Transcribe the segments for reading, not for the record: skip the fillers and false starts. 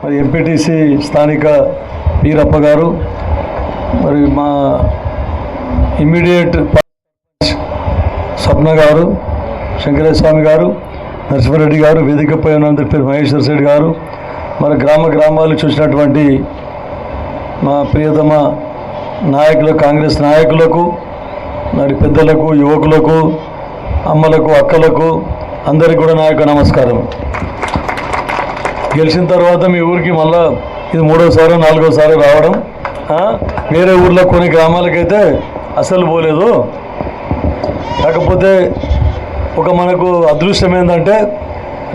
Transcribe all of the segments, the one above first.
మరి ఎంపీటీసీ స్థానిక వీరప్ప గారు, మరి మా ఇమ్మీడియట్ స్వప్న గారు, శంకరేశ్వర స్వామి గారు, నరసింహారెడ్డి గారు, వేదికపై ఉన్నందరి పేరు మహేశ్వర రెడ్డి గారు, మరి గ్రామాలు చూసినటువంటి మా ప్రియతమ నాయకులకు, కాంగ్రెస్ నాయకులకు, మరి పెద్దలకు, యువకులకు, అమ్మలకు, అక్కలకు అందరికీ కూడా నా యొక్క నమస్కారం. గెలిచిన తర్వాత మీ ఊరికి మళ్ళా ఇది 3వసారి 4వసారి రావడం, వేరే ఊర్లో కొన్ని గ్రామాలకైతే అసలు పోలేదు. కాకపోతే ఒక మనకు అదృష్టం ఏంటంటే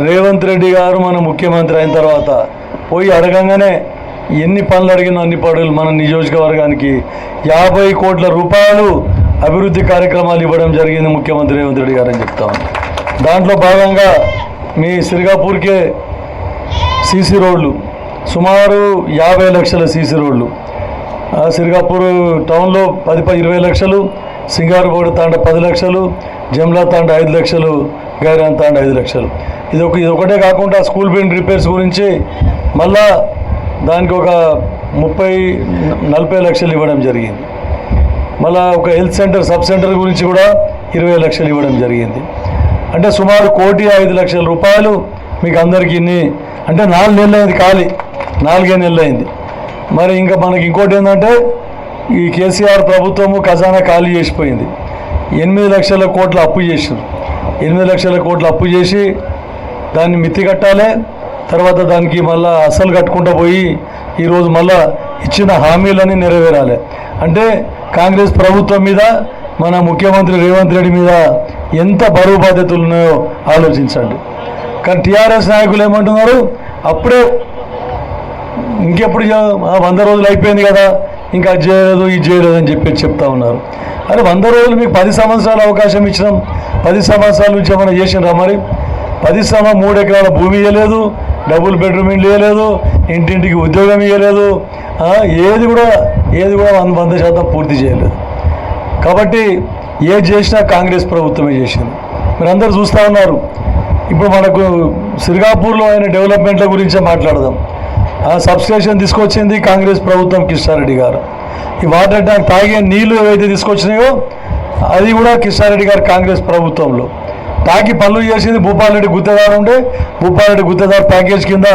రేవంత్ రెడ్డి గారు మన ముఖ్యమంత్రి అయిన తర్వాత పోయి అడగంగానే ఎన్ని పనులు అడిగినా అన్ని పనులు మన నియోజకవర్గానికి 50 కోట్ల రూపాయలు అభివృద్ధి కార్యక్రమాలు ఇవ్వడం జరిగింది ముఖ్యమంత్రి రేవంత్ రెడ్డి గారు అని చెప్తాం. దాంట్లో భాగంగా మీ సిరిగాపూర్కే సీసీ రోడ్లు సుమారు 50 లక్షల సీసీ రోడ్లు, సిరిగాపూర్ టౌన్లో 20 లక్షలు, సింగారగూడ తాండ 10 లక్షలు, జమ్లా తాండ 5 లక్షలు, గైరాన్ తాండ 5 లక్షలు. ఇది ఒకటే కాకుండా స్కూల్ బిల్డింగ్ రిపేర్స్ గురించి మళ్ళా దానికి ఒక 30-40 లక్షలు ఇవ్వడం జరిగింది. మళ్ళా ఒక హెల్త్ సెంటర్, సబ్ సెంటర్ గురించి కూడా 20 లక్షలు ఇవ్వడం జరిగింది. అంటే సుమారు 1,05,00,000 రూపాయలు మీకు అందరికీ అంటే 4 నెలలు అయింది, ఖాళీ 4 నెలలు అయింది. మరి ఇంకా మనకి ఇంకోటి ఏంటంటే ఈ కేసీఆర్ ప్రభుత్వము ఖజానా ఖాళీ చేసిపోయింది. 8 లక్షల కోట్ల అప్పు చేసారు. 8 లక్షల కోట్ల అప్పు చేసి దాన్ని మిత్తి కట్టాలి, తర్వాత దానికి మళ్ళా అసలు కట్టుకుంటూ పోయి ఈరోజు మళ్ళా ఇచ్చిన హామీలన్నీ నెరవేరాలి. అంటే కాంగ్రెస్ ప్రభుత్వం మీద, మన ముఖ్యమంత్రి రేవంత్ రెడ్డి మీద ఎంత బరువు బాధ్యతలు ఉన్నాయో ఆలోచించండి. కానీ టీఆర్ఎస్ నాయకులు ఏమంటున్నారు, అప్పుడే ఇంకెప్పుడు 100 రోజులు అయిపోయింది కదా, ఇంకా అది చేయలేదు ఇది చేయలేదు అని చెప్తా ఉన్నారు. అరే 100 రోజులు మీకు 10 సంవత్సరాలు అవకాశం ఇచ్చినాం. 10 సంవత్సరాల నుంచి ఏమైనా చేసినరా? మరి 10 3 ఎకరాల భూమి ఇవ్వలేదు, డబుల్ బెడ్రూమ్ ఇల్లు ఇవ్వలేదు, ఇంటింటికి ఉద్యోగం ఇవ్వలేదు, ఏది కూడా 100% పూర్తి చేయలేదు. కాబట్టి ఏది చేసినా కాంగ్రెస్ ప్రభుత్వమే చేసింది. మీరు అందరూ చూస్తూ ఉన్నారు. ఇప్పుడు మనకు సిరిగాపూర్లో అయిన డెవలప్మెంట్ల గురించే మాట్లాడదాం. సబ్స్టేషన్ తీసుకొచ్చింది కాంగ్రెస్ ప్రభుత్వం, కిషారెడ్డి గారు. ఈ వాటర్ ట్యాంక్ తాగే నీళ్లు ఏవైతే తీసుకొచ్చినాయో అది కూడా కిషారెడ్డి గారు కాంగ్రెస్ ప్రభుత్వంలో. తాకి పనులు చేసింది భూపాలరెడ్డి గుత్తేదారు ఉంటే, భూపాలరెడ్డి గుత్తేదారు ప్యాకేజ్ కింద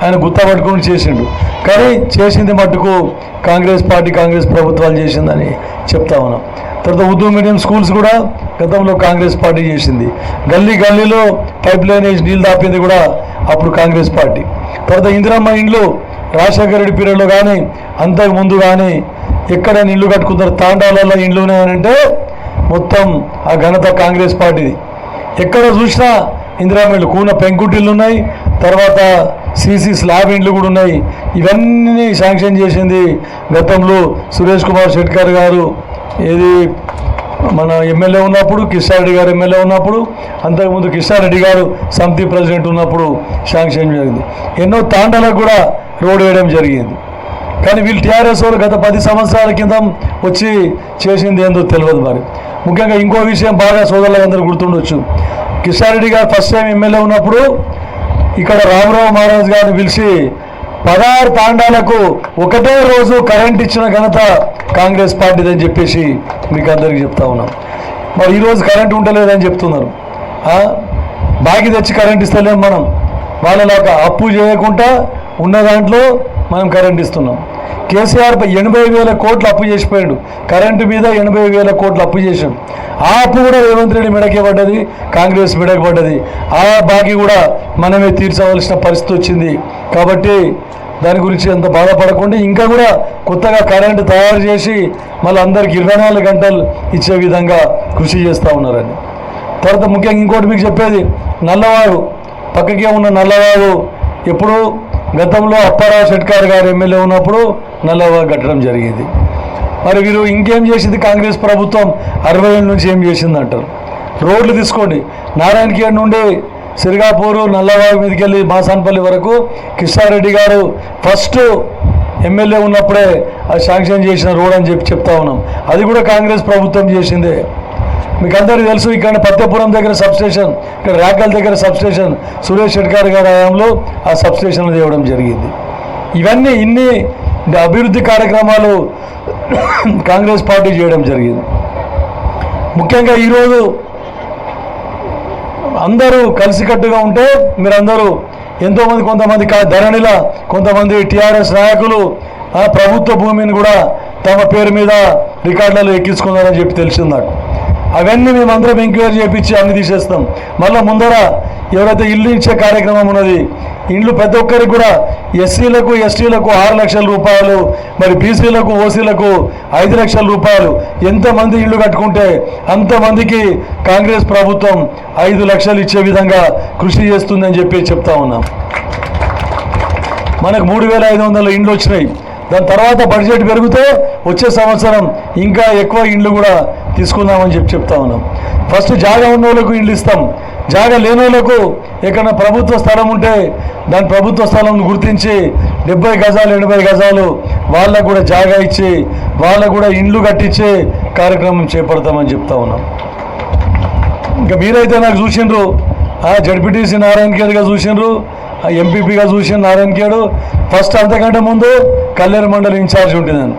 ఆయన గుత్త పట్టుకొని చేసిండు. కానీ చేసింది మట్టుకు కాంగ్రెస్ పార్టీ, కాంగ్రెస్ ప్రభుత్వాలు చేసిందని చెప్తా ఉన్నాం. తర్వాత ఉర్దూ మీడియం స్కూల్స్ కూడా గతంలో కాంగ్రెస్ పార్టీ చేసింది. గల్లీలో పైప్ లైన్ వేసి నీళ్ళు దాపింది కూడా అప్పుడు కాంగ్రెస్ పార్టీ. తర్వాత ఇందిరమ్మ ఇండ్లు రాజశేఖర రెడ్డి పీరియడ్లో కానీ అంతకు ముందు కానీ ఎక్కడ ఇల్లు కట్టుకుంటారు, తాండాలలో ఇండ్లు ఉన్నాయనంటే మొత్తం ఆ ఘనత కాంగ్రెస్ పార్టీది. ఎక్కడ చూసినా ఇందిరమ్మ ఇళ్ళు, కూన పెంకుటిళ్ళు ఉన్నాయి, తర్వాత సీసీ స్లాబ్ ఇండ్లు కూడా ఉన్నాయి. ఇవన్నీ శాంక్షన్ చేసింది గతంలో సురేష్ కుమార్ షెట్కర్ గారు, ఏది మన ఎమ్మెల్యే ఉన్నప్పుడు, కిషారెడ్డి గారు ఎమ్మెల్యే ఉన్నప్పుడు, అంతకుముందు కిషారెడ్డి గారు సమితి ప్రెసిడెంట్ ఉన్నప్పుడు శాంక్షన్ జరిగింది. ఎన్నో తాండాలకు కూడా రోడ్ వేయడం జరిగింది. కానీ వీళ్ళు టీఆర్ఎస్ వాళ్ళు గత 10 సంవత్సరాల కింద వచ్చి చేసింది ఏందో తెలియదు. మరి ముఖ్యంగా ఇంకో విషయం బాగా సోదరులందరూ గుర్తుండొచ్చు. కిషారెడ్డి గారు ఫస్ట్ టైం ఎమ్మెల్యే ఉన్నప్పుడు ఇక్కడ రామరావు మహారాజ్ గారిని పిలిచి 16 తాండాలకు ఒకటే రోజు కరెంట్ ఇచ్చిన ఘనత కాంగ్రెస్ పార్టీదని చెప్పేసి మీకు అందరికీ చెప్తా ఉన్నాం. మరి ఈరోజు కరెంట్ ఉండలేదని చెప్తున్నారు. బాకీ తెచ్చి కరెంట్ ఇస్తలేం మనం. వాళ్ళలాగా అప్పు చేయకుండా ఉన్న దాంట్లో మనం కరెంట్ ఇస్తున్నాం. కేసీఆర్ 80,000 కోట్లు అప్పు చేసిపోయాడు. కరెంటు మీద 80,000 కోట్లు అప్పు చేశాడు. ఆ అప్పు కూడా రేవంత్ రెడ్డి మెడకే పడ్డది, కాంగ్రెస్ మెడకు పడ్డది. ఆ బాకీ కూడా మనమే తీర్చవలసిన పరిస్థితి వచ్చింది. కాబట్టి దాని గురించి అంత బాధపడకుండా ఇంకా కూడా కొత్తగా కరెంటు తయారు చేసి మళ్ళీ అందరికి 24 గంటలు ఇచ్చే విధంగా కృషి చేస్తూ ఉన్నారని. తర్వాత ముఖ్యంగా ఇంకోటి మీకు చెప్పేది, నల్లవాగు పక్కకే ఉన్న నల్లవాగు ఎప్పుడు గతంలో అప్పారావు షెట్కర్ గారు ఎమ్మెల్యే ఉన్నప్పుడు నల్లవాగు కట్టడం జరిగింది. మరి వీరు ఇంకేం చేసింది కాంగ్రెస్ ప్రభుత్వం 60 ఏళ్ళ నుంచి ఏం చేసింది అంటారు. రోడ్లు తీసుకోండి, నారాయణఖేడ్ నుండి సిరిగాపూరు నల్లవాగు మీదకి వెళ్ళి మాసాన్పల్లి వరకు కిషారెడ్డి గారు ఫస్ట్ ఎమ్మెల్యే ఉన్నప్పుడే అది శాంక్షన్ చేసిన రోడ్ అని చెప్తా ఉన్నాం. అది కూడా కాంగ్రెస్ ప్రభుత్వం చేసిందే. మీకు అందరికీ తెలుసు, ఇక్కడ పత్యపురం దగ్గర సబ్స్టేషన్, ఇక్కడ రేకల్ దగ్గర సబ్స్టేషన్ సురేష్ షెట్కర్ గారి హయాంలో ఆ సబ్స్టేషన్లు తేవడం జరిగింది. ఇవన్నీ ఇన్ని అభివృద్ధి కార్యక్రమాలు కాంగ్రెస్ పార్టీ చేయడం జరిగింది. ముఖ్యంగా ఈరోజు అందరూ కలిసికట్టుగా ఉంటే మీరందరూ ఎంతోమంది కొంతమంది ధరణిలా కొంతమంది టీఆర్ఎస్ నాయకులు ప్రభుత్వ భూమిని కూడా తమ పేరు మీద రికార్డులలో ఎక్కించుకున్నారని చెప్పి తెలిసింది నాకు. అవన్నీ మేమందరం ఎంక్వైరీ చేయించి అన్ని తీసేస్తాం. మళ్ళీ ముందర ఎవరైతే ఇల్లు ఇచ్చే కార్యక్రమం ఉన్నది, ఇండ్లు ప్రతి ఒక్కరికి కూడా ఎస్సీలకు ఎస్టీలకు 6 లక్షల రూపాయలు, మరి బీసీలకు ఓసీలకు 5 లక్షల రూపాయలు, ఎంతమంది ఇల్లు కట్టుకుంటే అంతమందికి కాంగ్రెస్ ప్రభుత్వం 5 లక్షలు ఇచ్చే విధంగా కృషి చేస్తుందని చెప్పి చెప్తా ఉన్నాం. మనకు 3,500 ఇండ్లు వచ్చినాయి. దాని తర్వాత బడ్జెట్ పెరిగితే వచ్చే సంవత్సరం ఇంకా ఎక్కువ ఇండ్లు కూడా తీసుకుందామని చెప్తా ఉన్నాం. ఫస్ట్ జాగా ఉన్న వాళ్ళకు ఇండ్లు ఇస్తాం. జాగా లేని వాళ్ళకు ఎక్కడైనా ప్రభుత్వ స్థలం ఉంటే దాని ప్రభుత్వ స్థలం గుర్తించి 70 గజాలు 80 గజాలు వాళ్ళకు కూడా జాగా ఇచ్చి వాళ్ళకు కూడా ఇండ్లు కట్టించే కార్యక్రమం చేపడతామని చెప్తా ఉన్నాం. ఇంకా మీరైతే నాకు చూసిండ్రు, జడ్పీటీసీ నారాయణఖేడ్గా చూసిండ్రు, ఎంపీపీగా చూసిన నారాయణఖేడ్. ఫస్ట్ అంతకంటే ముందు కల్లేరు మండలం ఇన్ఛార్జ్ ఉంటున్నాను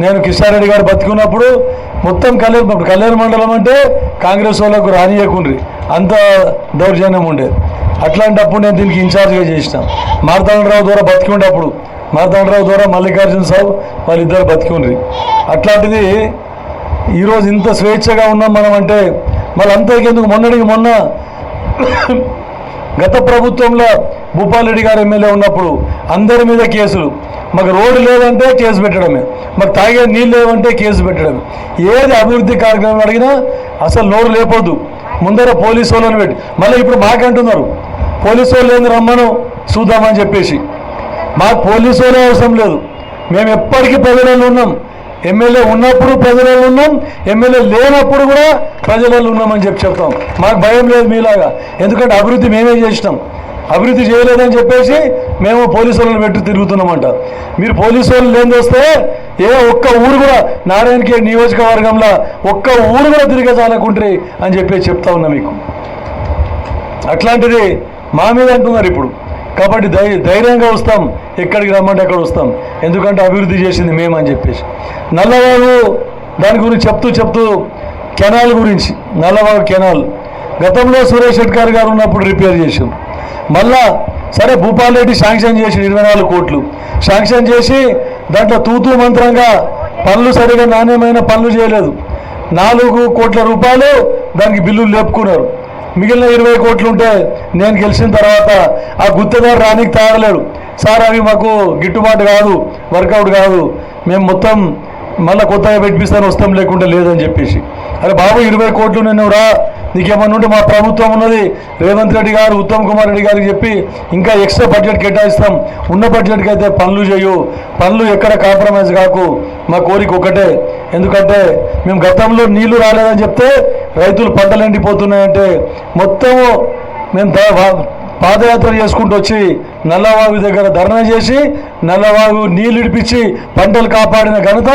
నేను. కిషారెడ్డి గారు బతికున్నప్పుడు మొత్తం కల్లేరు మండలం అంటే కాంగ్రెస్ వాళ్ళకు రానియకుండ్రి, అంత దౌర్జన్యం ఉండేది. అట్లాంటప్పుడు నేను దీనికి ఇన్ఛార్జ్గా చేసిన. మార్తాండరావు ద్వారా బతికుండేప్పుడు, మార్తాండరావు ద్వారా మల్లికార్జున సాబ్ వాళ్ళిద్దరు బతికుండ్రి. అట్లాంటిది ఈరోజు ఇంత స్వేచ్ఛగా ఉన్నాం మనం అంటే మళ్ళీ అంతకెందుకు మొన్న గత ప్రభుత్వంలో భూపాల్ గారు ఎమ్మెల్యే ఉన్నప్పుడు అందరి మీద కేసులు. మాకు రోడ్డు లేదంటే కేసు పెట్టడమే, మాకు తాగే నీళ్ళు లేవంటే కేసు పెట్టడమే. ఏది అభివృద్ధి కార్యక్రమం అడిగినా అసలు నోరు లేపొద్దు, ముందర పోలీసు వాళ్ళని పెట్టి. మళ్ళీ ఇప్పుడు మాకంటున్నారు పోలీసు వాళ్ళు ఏంది రమ్మను చూద్దామని చెప్పేసి. మాకు పోలీసు వాళ్ళే అవసరం లేదు, మేము ఎప్పటికీ ప్రజలలో ఉన్నాం. ఎమ్మెల్యే ఉన్నప్పుడు ప్రజలలో ఉన్నాం, ఎమ్మెల్యే లేనప్పుడు కూడా ప్రజలలో ఉన్నామని చెప్తాం. మాకు భయం లేదు మీలాగా, ఎందుకంటే అభివృద్ధి మేమే చేసినాం. అభివృద్ధి చేయలేదని చెప్పేసి మేము పోలీసు వాళ్ళని పెట్టి తిరుగుతున్నామంట. మీరు పోలీసు వాళ్ళు లేని వస్తే ఒక్క ఊరు కూడా నారాయణఖేడ్ నియోజకవర్గంలో ఒక్క ఊరు కూడా తిరిగే చాలకుంట్రీ అని చెప్పి చెప్తా ఉన్నా మీకు. అట్లాంటిది మా మీద అంటున్నారు ఇప్పుడు. కాబట్టి ధైర్యంగా వస్తాం, ఎక్కడికి రమ్మంటే అక్కడ వస్తాం, ఎందుకంటే అభివృద్ధి చేసింది మేమని చెప్పేసి. నల్లవాగు దాని గురించి చెప్తూ కెనాల్ గురించి, నల్లవాగు కెనాల్ గతంలో సురేష్ షెట్కార్ గారు ఉన్నప్పుడు రిపేర్ చేసాం. మళ్ళా సరే భూపాల్ రెడ్డి శాంక్షన్ చేసి 24 కోట్లు శాంక్షన్ చేసి దాంట్లో తూతూ మంత్రంగా పనులు సరిగా నాణ్యమైన పనులు చేయలేదు. 4 కోట్ల రూపాయలు దానికి బిల్లులు లేపుకున్నారు. మిగిలిన 20 కోట్లు ఉంటే నేను గెలిచిన తర్వాత ఆ గుత్తేదారు రానికి తయారలేడు. సార్ అవి మాకు గిట్టుబాటు కాదు, వర్కౌట్ కాదు, మేము మొత్తం మళ్ళీ కొత్తగా పెట్టిస్తాను వస్తాం లేకుంటే లేదని చెప్పేసి. అరే బాబు 20 కోట్లు నేను రా, నీకేమన్నా ఉంటే మా ప్రభుత్వం ఉన్నది, రేవంత్ రెడ్డి గారు ఉత్తమ్ కుమార్ రెడ్డి గారికి చెప్పి ఇంకా ఎక్స్ట్రా బడ్జెట్ కేటాయిస్తాం, ఉన్న బడ్జెట్కి అయితే పనులు చేయు, పనులు ఎక్కడ కాంప్రమైజ్ కాకు, మా కోరిక ఒకటే. ఎందుకంటే మేము గతంలో నీళ్లు రాలేదని చెప్తే రైతులు పంటలు ఎండిపోతున్నాయంటే మొత్తము మేము పాదయాత్ర చేసుకుంటూ వచ్చి నల్లవాగు దగ్గర ధర్నా చేసి నల్లవాగు నీళ్ళు ఇడిపించి పంటలు కాపాడిన ఘనత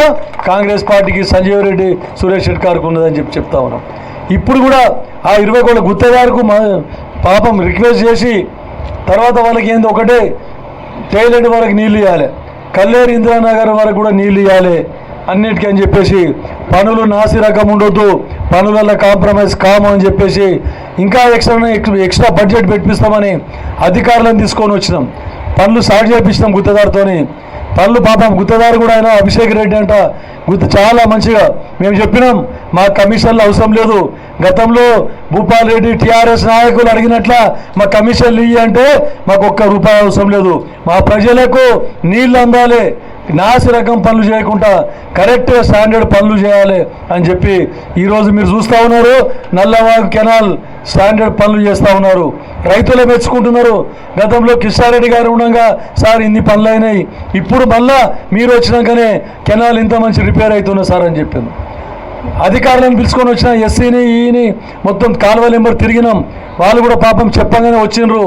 కాంగ్రెస్ పార్టీకి సంజీవ్ రెడ్డి సురేష్ షెట్కార్కు ఉన్నదని చెప్తా ఉన్నాం. ఇప్పుడు కూడా ఆ 20 కోట్ల గుత్తేదారుకు పాపం రిక్వెస్ట్ చేసి తర్వాత వాళ్ళకి ఏంది ఒకటే టైలెంట్ వరకు నీళ్ళు ఇవ్వాలి, కల్లేరు ఇందిరానగర్ వరకు కూడా నీళ్ళు ఇవ్వాలి అన్నిటికీ అని చెప్పేసి. పనులు నాసి రకం ఉండొద్దు, పనులలో కాంప్రమైజ్ కాము అని చెప్పేసి ఇంకా ఎక్స్ట్రా బడ్జెట్ పెట్టిస్తామని అధికారులను తీసుకొని వచ్చినాం. పనులు స్టార్ట్ చేయించినాం గుత్తేదారుతోని. పనులు పాపం గుత్తేదారు కూడా ఆయన అభిషేక్ రెడ్డి అంట చాలా మంచిగా మేము చెప్పినాం, మా కమిషన్లు అవసరం లేదు. గతంలో భూపాల్ రెడ్డి టీఆర్ఎస్ నాయకులు అడిగినట్ల మా కమిషన్లు ఇయ్యి అంటే మాకు ₹1 అవసరం లేదు, మా ప్రజలకు నీళ్ళు అందాలి, నాసి రకం పనులు చేయకుండా కరెక్ట్ స్టాండర్డ్ పనులు చేయాలి అని చెప్పి ఈరోజు మీరు చూస్తూ ఉన్నారు. నల్లవాగు కెనాల్ స్టాండర్డ్ పనులు చేస్తూ ఉన్నారు, రైతులే మెచ్చుకుంటున్నారు. గతంలో కిషారెడ్డి గారు ఉండగా సార్ ఇన్ని పనులు అయినాయి, ఇప్పుడు మళ్ళా మీరు వచ్చినాకనే కెనాల్ ఇంత మంచి రిపేర్ అవుతున్నా సార్ అని చెప్పింది. అధికారులను పిలుచుకొని వచ్చిన ఎస్సీని ఈని మొత్తం కాలువ నెంబర్ తిరిగినాం. వాళ్ళు కూడా పాపం చెప్పగానే వచ్చిండ్రు.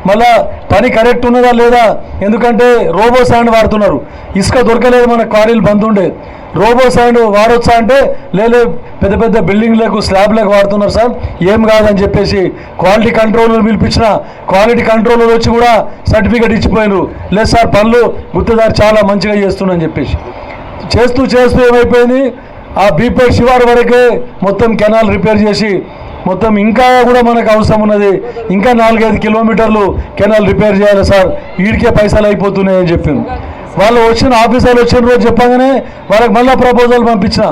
మళ్ళా పని కరెక్ట్ ఉన్నదా లేదా, ఎందుకంటే రోబో శాండ్ వాడుతున్నారు. ఇసుక దొరకలేదు, మన క్వారీలు బంద్ ఉండే. రోబో శాండ్ వాడొచ్చా అంటే లేదు, పెద్ద పెద్ద బిల్డింగ్లకు స్లాబ్లకు వాడుతున్నారు సార్, ఏం కాదని చెప్పేసి క్వాలిటీ కంట్రోలర్ పిలిపించిన. క్వాలిటీ కంట్రోలర్ వచ్చి కూడా సర్టిఫికేట్ ఇచ్చిపోయినారు. లేదు సార్ పనులు గుత్తదారు చాలా మంచిగా చేస్తున్నారని చెప్పేసి చేస్తూ ఏమైపోయింది, ఆ బీపేట్ శివారు వరకే మొత్తం కెనాల్ రిపేర్ చేసి మొత్తం ఇంకా కూడా మనకు అవసరం ఉన్నది, ఇంకా 4-5 కిలోమీటర్లు కెనాల్ రిపేర్ చేయాలి సార్, వీడికే పైసలు అయిపోతున్నాయని చెప్పాను. వాళ్ళు వచ్చిన ఆఫీసర్లు వచ్చిన రోజు చెప్పగానే వాళ్ళకి మళ్ళీ ప్రపోజల్ పంపించిన.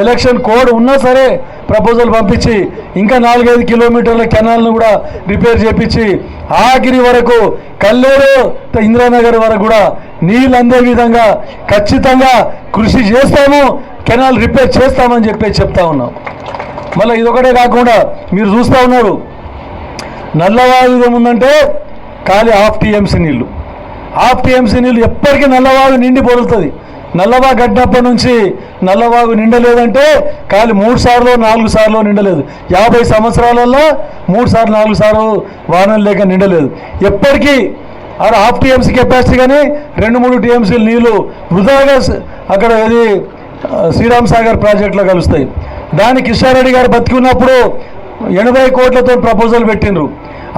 ఎలక్షన్ కోడ్ ఉన్నా సరే ప్రపోజల్ పంపించి ఇంకా 4-5 కిలోమీటర్ల కెనాల్ను కూడా రిపేర్ చేయించి ఆఖరి వరకు కల్లేరు ఇందిరానగర్ వరకు కూడా నీళ్ళు అందే విధంగా ఖచ్చితంగా కృషి చేస్తాము, కెనాల్ రిపేర్ చేస్తామని చెప్పి చెప్తా ఉన్నాం. మళ్ళీ ఇదొకటే కాకుండా మీరు చూస్తూ ఉన్నారు, నల్లవాగు ఏముందంటే ఖాళీ 1/2 టీఎంసీ నీళ్ళు. 1/2 టీఎంసీ నీళ్ళు ఎప్పటికీ నల్లవాగు నిండి పొరుతుంది. నల్లవాగు గడ్డప్పటి నుంచి నల్లవాగు నిండలేదంటే ఖాళీ 3 సార్లు 4 సార్లు నిండలేదు. 50 సంవత్సరాలలో 3 సార్లు 4 సార్లు వానలు లేక నిండలేదు. ఎప్పటికీ 1/2 టీఎంసీ కెపాసిటీ కానీ 2-3 టీఎంసీలు నీళ్ళు వృధాగా అక్కడ ఏది శ్రీరామ్ సాగర్ ప్రాజెక్టులో కలుస్తాయి. దాన్ని కిషారెడ్డి గారు బతికున్నప్పుడు 80 కోట్లతో ప్రపోజల్ పెట్టిండ్రు.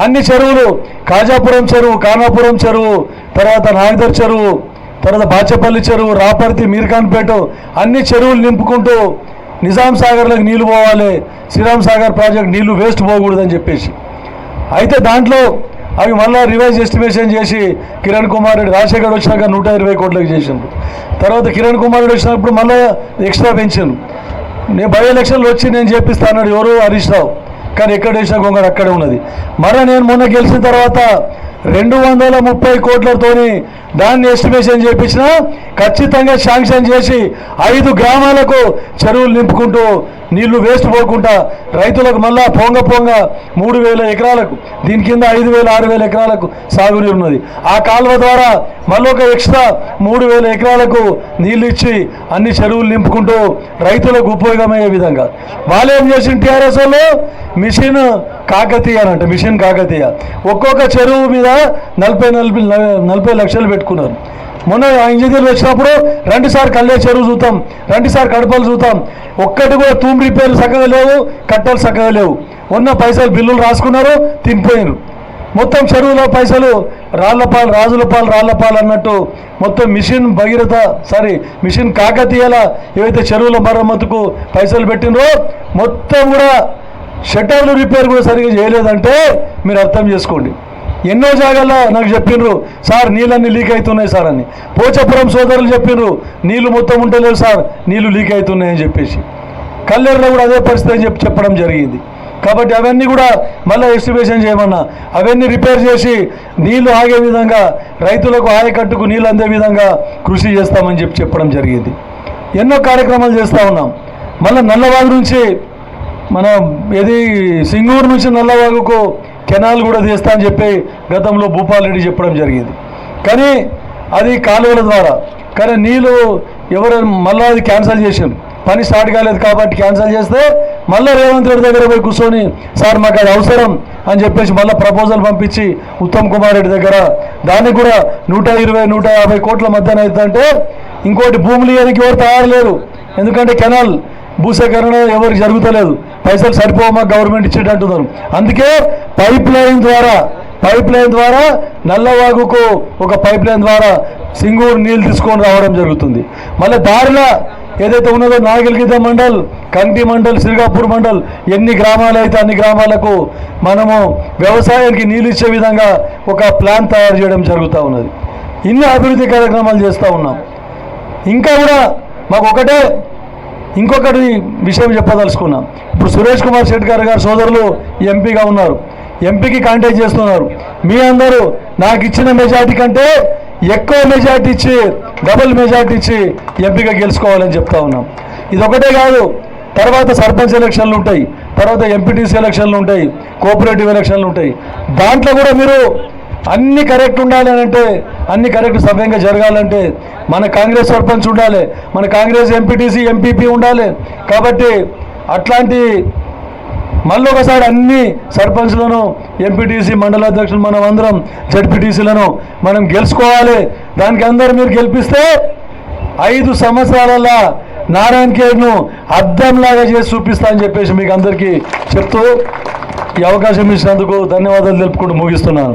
అన్ని చెరువులు, కాజాపురం చెరువు, కానాపురం చెరువు, తర్వాత నాగదర్ చెరువు, తర్వాత బాచపల్లి చెరువు, రాపర్తి, మీర్ఖాన్పేట అన్ని చెరువులు నింపుకుంటూ నిజాం సాగర్లకు నీళ్లు పోవాలి, శ్రీరామ్ సాగర్ ప్రాజెక్ట్ నీళ్లు వేస్ట్ పోకూడదని చెప్పేసి. అయితే దాంట్లో అవి మళ్ళీ రివైజ్ ఎస్టిమేషన్ చేసి కిరణ్ కుమార్ రెడ్డి, రాజశేఖర్ వచ్చినాక 120 కోట్లకు చేసిండ్రు. తర్వాత కిరణ్ కుమార్ రెడ్డి వచ్చినప్పుడు మళ్ళీ ఎక్స్ట్రా పెంచిండు. నేను బై ఎలక్షన్లు వచ్చి నేను చేపిస్తాను ఎవరు హరీష్ రావు, కానీ ఎక్కడ వేసిన గొంగడు అక్కడే ఉన్నది. నేను మొన్న గెలిచిన తర్వాత 230 కోట్లతోని దాన్ని ఎస్టిమేషన్ చేయించిన, ఖచ్చితంగా శాంక్షన్ చేసి 5 గ్రామాలకు చెరువులు నింపుకుంటూ నీళ్లు వేస్ట్ పోకుండా రైతులకు మళ్ళా పొంగ 3,000 ఎకరాలకు, దీని కింద 5,000-6,000 ఎకరాలకు సాగునీరు ఉన్నది. ఆ కాలువ ద్వారా మళ్ళీ ఒక ఎక్స్ట్రా 3,000 ఎకరాలకు నీళ్ళు ఇచ్చి అన్ని చెరువులు నింపుకుంటూ రైతులకు ఉపయోగమయ్యే విధంగా వాళ్ళు ఏం చేసిన టీఆర్ఎస్ వాళ్ళు మిషన్ కాకతీయ అనంట. మిషన్ కాకతీయ ఒక్కొక్క చెరువు మీద 40 లక్షలు పెట్టుకున్నారు. మొన్న ఇంజనీర్లు వచ్చినప్పుడు 2 సార్లు కల్లే చెరువు చూద్దాం, 2 సార్లు కడపలు చూద్దాం, ఒక్కటి కూడా తూము రిపేర్లు చక్కగా లేవు, కట్టలు చక్కగా లేవు. ఉన్న పైసలు బిల్లులు రాసుకున్నారు, తినిపోయినారు. మొత్తం చెరువులో పైసలు రాళ్లపాలు, రాజులపాలు, రాళ్లపాలు అన్నట్టు మొత్తం మిషన్ భగీరథ మిషన్ కాకతీయల ఏవైతే చెరువుల మరమ్మతుకు పైసలు పెట్టినరో మొత్తం కూడా షట్టర్లు రిపేర్ కూడా సరిగ్గా చేయలేదంటే మీరు అర్థం చేసుకోండి. ఎన్నో జాగాల్లో నాకు చెప్పినారు సార్ నీళ్ళన్నీ లీక్ అవుతున్నాయి సార్ అని. పోచపురం సోదరులు చెప్పినారు నీళ్లు మొత్తం ఉంటలేవు సార్, నీళ్లు లీక్ అవుతున్నాయని చెప్పేసి. కల్లేరులో కూడా అదే పరిస్థితి అని చెప్పడం జరిగింది. కాబట్టి అవన్నీ కూడా మళ్ళీ ఎస్టిమేషన్ చేయమన్నా అవన్నీ రిపేర్ చేసి నీళ్లు ఆగే విధంగా, రైతులకు ఆయకట్టుకు నీళ్ళు అందే విధంగా కృషి చేస్తామని చెప్పడం జరిగింది. ఎన్నో కార్యక్రమాలు చేస్తూ ఉన్నాం. మళ్ళీ నల్లవాగు నుంచి మన సింగూరు నుంచి నల్లవాగుకు కెనాల్ కూడా తీస్తా అని చెప్పి గతంలో భూపాల్ రెడ్డి చెప్పడం జరిగింది. కానీ అది కాలువల ద్వారా, కానీ నీళ్ళు ఎవరు మళ్ళీ అది క్యాన్సిల్ చేసారు. పని స్టార్ట్ కాలేదు కాబట్టి క్యాన్సిల్ చేస్తే మళ్ళీ రేవంత్ రెడ్డి దగ్గర పోయి కూర్చొని సార్ మాకు అది అవసరం అని చెప్పేసి మళ్ళీ ప్రపోజల్ పంపించి ఉత్తమ్ కుమార్ రెడ్డి దగ్గర దానికి కూడా 120-150 కోట్ల మధ్యన అవుతుందంటే ఇంకోటి భూములు ఇవ్వడానికి ఎవరు తయారు లేరు. ఎందుకంటే కెనాల్ భూసేకరణ ఎవరికి జరుగుతలేదు, పైసలు సరిపోమా గవర్నమెంట్ ఇచ్చేటంటున్నారు. అందుకే పైప్ లైన్ ద్వారా నల్లవాగుకు ఒక పైప్ లైన్ ద్వారా సింగూరు నీళ్ళు తీసుకొని రావడం జరుగుతుంది. మళ్ళీ దారిలో ఏదైతే ఉన్నదో నాగిల్గిద్ద మండల్, కంటి మండల్, శ్రీకాపూర్ మండల్ ఎన్ని గ్రామాలు అయితే అన్ని గ్రామాలకు మనము వ్యవసాయానికి నీళ్ళు ఇచ్చే విధంగా ఒక ప్లాన్ తయారు చేయడం జరుగుతూ ఉన్నది. ఇన్ని అభివృద్ధి కార్యక్రమాలు చేస్తూ ఉన్నాం. ఇంకా కూడా మాకు ఇంకొకటి విషయం చెప్పదలుచుకున్నాం. ఇప్పుడు సురేష్ కుమార్ శెట్కర్ గారు సోదరులు ఎంపీగా ఉన్నారు, ఎంపీకి కాంటాక్ట్ చేస్తున్నారు. మీ అందరూ నాకు ఇచ్చిన మెజార్టీ కంటే ఎక్కువ మెజార్టీ ఇచ్చి, డబుల్ మెజార్టీ ఇచ్చి ఎంపీగా గెలుచుకోవాలని చెప్తా ఉన్నాం. ఇదొకటే కాదు, తర్వాత సర్పంచ్ ఎలక్షన్లు ఉంటాయి, తర్వాత ఎంపీటీసీ ఎలక్షన్లు ఉంటాయి, కోఆపరేటివ్ ఎలక్షన్లు ఉంటాయి. దాంట్లో కూడా మీరు అన్నీ కరెక్ట్ ఉండాలి అని అంటే అన్ని కరెక్ట్ సవ్యంగా జరగాలంటే మన కాంగ్రెస్ సర్పంచ్ ఉండాలి, మన కాంగ్రెస్ ఎంపీటీసీ ఎంపీపీ ఉండాలి. కాబట్టి అట్లాంటి మళ్ళీ ఒకసారి అన్ని సర్పంచ్లను ఎంపీటీసీ మండల అధ్యక్షులు మనం అందరం జడ్పీటీసీలను మనం గెలుచుకోవాలి. దానికి అందరూ మీరు గెలిపిస్తే 5 సంవత్సరాల నారాయణ ఖేడ్ను అద్దంలాగా చేసి చూపిస్తా అని చెప్పేసి మీకు అందరికీ చెప్తూ ఈ అవకాశం ఇచ్చినందుకు ధన్యవాదాలు తెలుపుకుంటూ ముగిస్తున్నాను.